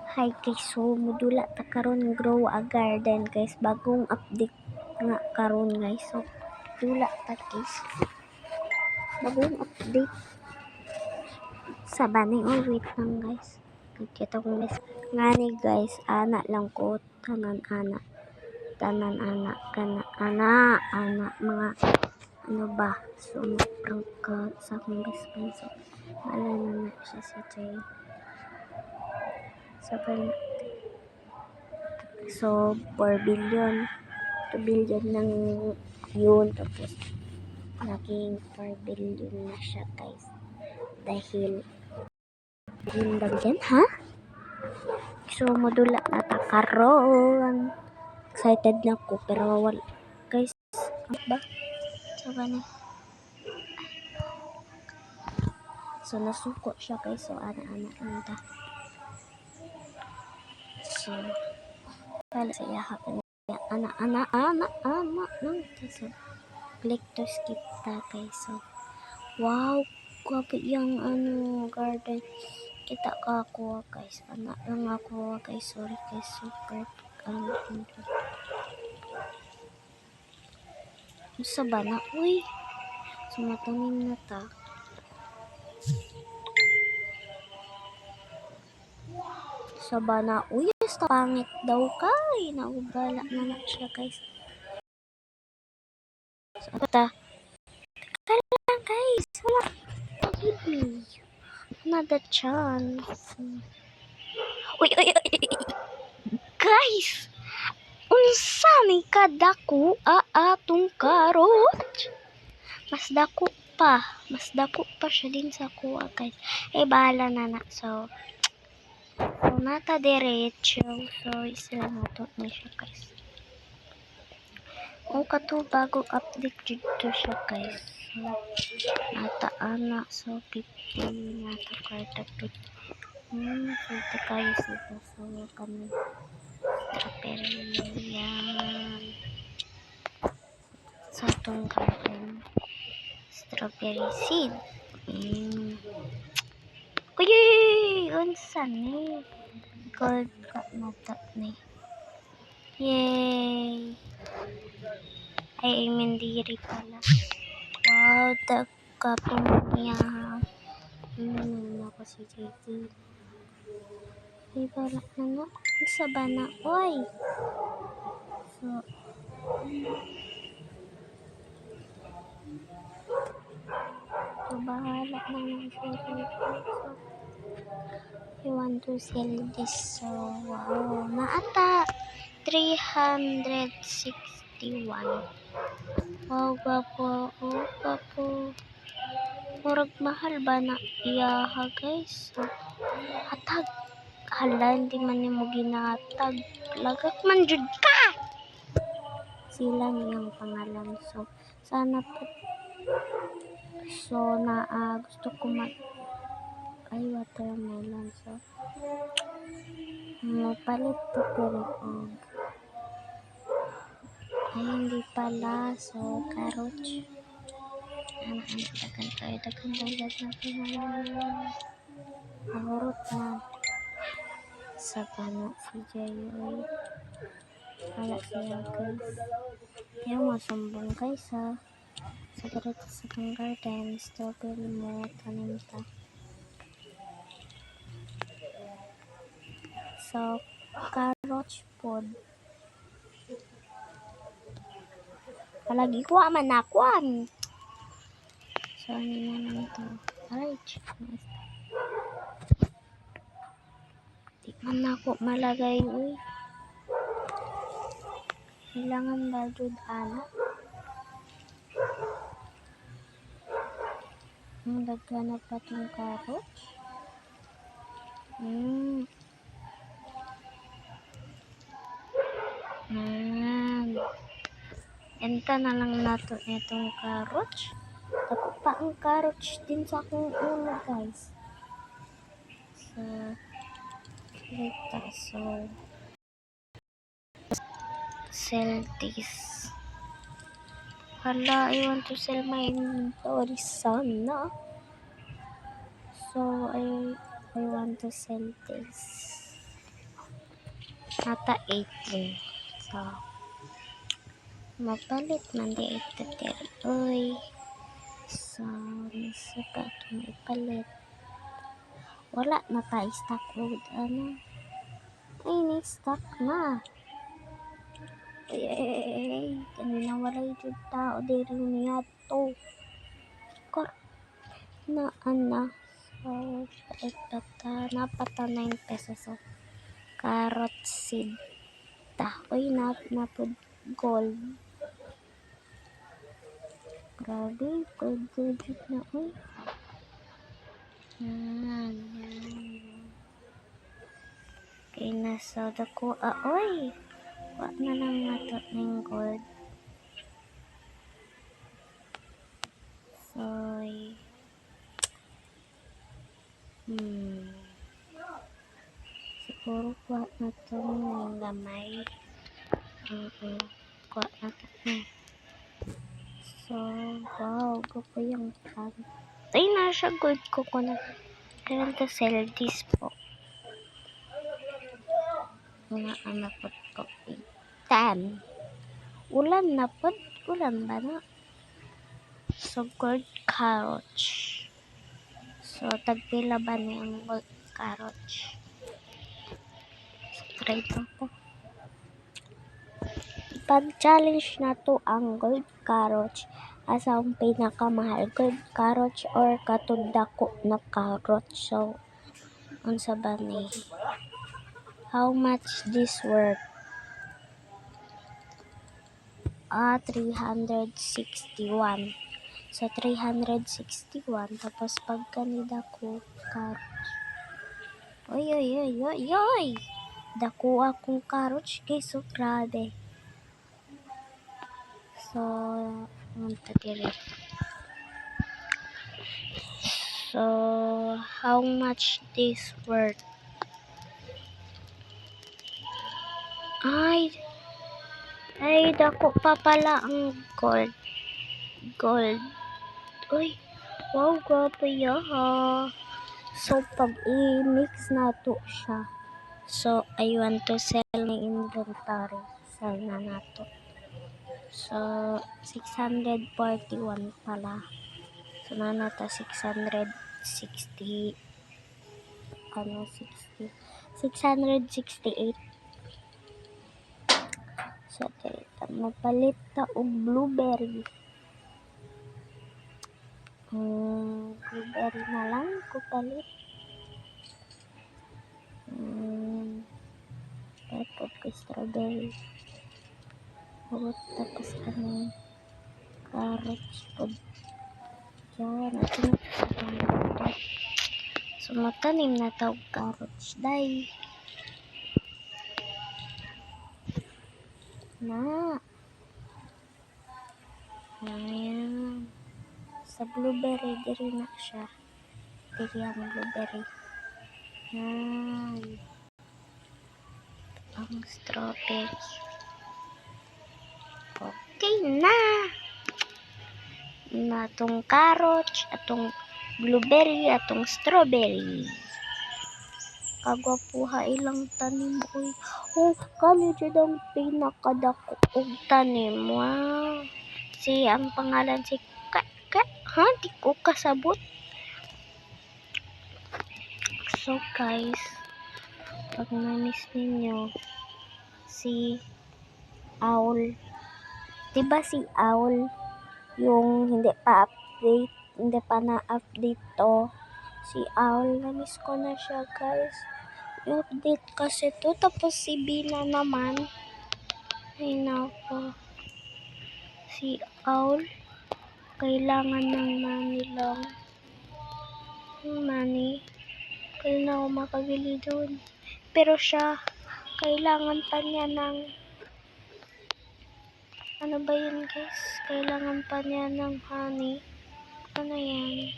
Hi guys, so mudula ta karon grow a garden guys, bagong update nga karon guys. So dula ta guys, bagong update sa baning. Oh wait lang guys, kita ko guys ngani guys, ana lang ko tanan ana kana mga ano ba, so prank ka sa akong best friend. So maalala na siya si Jay. So 4 billion 2 billion lang yun, tapos naging 4 billion na siya guys, dahil yun lang yan ha. So modula na ta karon, excited na ko pero wala guys, ano ba so gani, so nasuko siya guys. So ana ta, so pala sa iya happen ana nang so click to skip ta guys. So wow, grabe yung ano garden, kita ka ako guys, anak lang ako guys, sorry guys, super sa bana, uy, sumatanim na ta. Sa bana, uy, sa pangit daw kay, naubala na siya guys. So, ta, teka lang guys, wala, give me another chance. Uy, guys, unsa ni kadako atong karot? Mas dako pa siya din sa kuha guys. Bahala na. So nata diretso. So isla nato na siya guys. Kato bago update dito siya guys. So nata ana, so 50 nata kwarta 50. So kayo sila. So kami strawberry yan. Sa itong garden, strawberry seed. Uy, unsa ni? Gold ka mata ni. Yay! Ay, mandiri pala. Wow, kapong niya. Ako si JT. Ay, balak na nga. Isa ba na? Uy! So bahala na lang siya. So, I want to sell this. So, wow. Naata 361. Wow, gapo. Oh, gapo. Murag mahal ba na iyaha guys? So, hatag. Hala, hindi man mo ginatag. Lagak man jud ka! Sila niyang pangalan. So, sana po. So, gusto ko ay, watermelon. So, palit po pero ay, hindi pala. So, carrots. Dagan dagat na pinalaman. Ahurot na. Sa pano, si Jayoy. Wala siya guys. Ayaw masumbong guys ha. Sa garito sa kang garden, strawberry mo, tanim ta. So, carrots pod. Palagi ko man nakuan. So, ano naman ito? Ay, di man ako malagay, uy. Kailangan ba jud ana? Daghan na pa itong carrots. Enta na lang nato itong carrots. Ako pa ang carrots din sa akong ulo guys. So, sell this. Hala, I want to sell my inventory sana. So, I want to sell this. nata 18. So, mapalit man di ito diri. Uy. So, nisuka ito may palit. Wala na tayo stock load. Ano? Ay, ni-stock na. Ay, kanina wala yung tao diri niya to. Kor na ana. So, napata 9 pesos. So, carrot seed. Uy, napod gold. Grabe, gold na. Uy. Yan. Okay, nasa dako. Uy. Wag na lang nato ng gold. Soy. Siguro kuha na to ng gamay. Kuha na to. So, wow. Gupo yung pan. Ay, nasa gold coconut. Kailan to sell this po. Mga anak po. 10. Ulan na po. Ulan ba na? So, gold carrots. So, tagpila ba na yung gold carrots? So, try to po. Pag-challenge na to ang gold carrots. Asa ang pinakamahal? Gold carrots or katudako na carrots? So, unsa ba ni? How much this worth? 361. So, 361. Tapos, pagkanida ko, carrots. Oy! Dako akong carrots, guys. So, grabe. So, So, how much this worth? Ay, dako pa pala ang gold. Uy, wow, grabe yaha. So, pag i-mix na to siya. So, I want to sell my inventory. Sell na nato. So, 641 pala. So, na nata 660. 668. So, mapalit ta og blueberry. Blueberry na lang ko palit. Tapos ko strawberry. Tapos kami carrots po. Diyan, natin so, matanim na tawag carrots. Day. Ayan. Sa blueberry, diri na siya. Diri ang blueberry. Ayan. Ang strawberry. Okay na. Atong carrots, atong blueberry, atong strawberry. Kagwapuha ilang tanim. Uy. Kani dyan ang pinakadako og tanim. Wow. Ang pangalan si di ko kasabot. So guys, pag na-miss ninyo si Owl, diba si Owl yung hindi pa na-update to, si Owl, na-miss ko na siya guys. I-update kasi to, tapos si Bina naman, ay nako, si Owl kailangan ng money lang. Money. Kailan ako makabili doon. Pero siya, kailangan pa niya ng ano ba yun guys? Kailangan pa niya ng honey. Ano yan?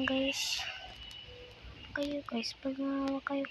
Guys. Kayo guys, pag nahawa kayo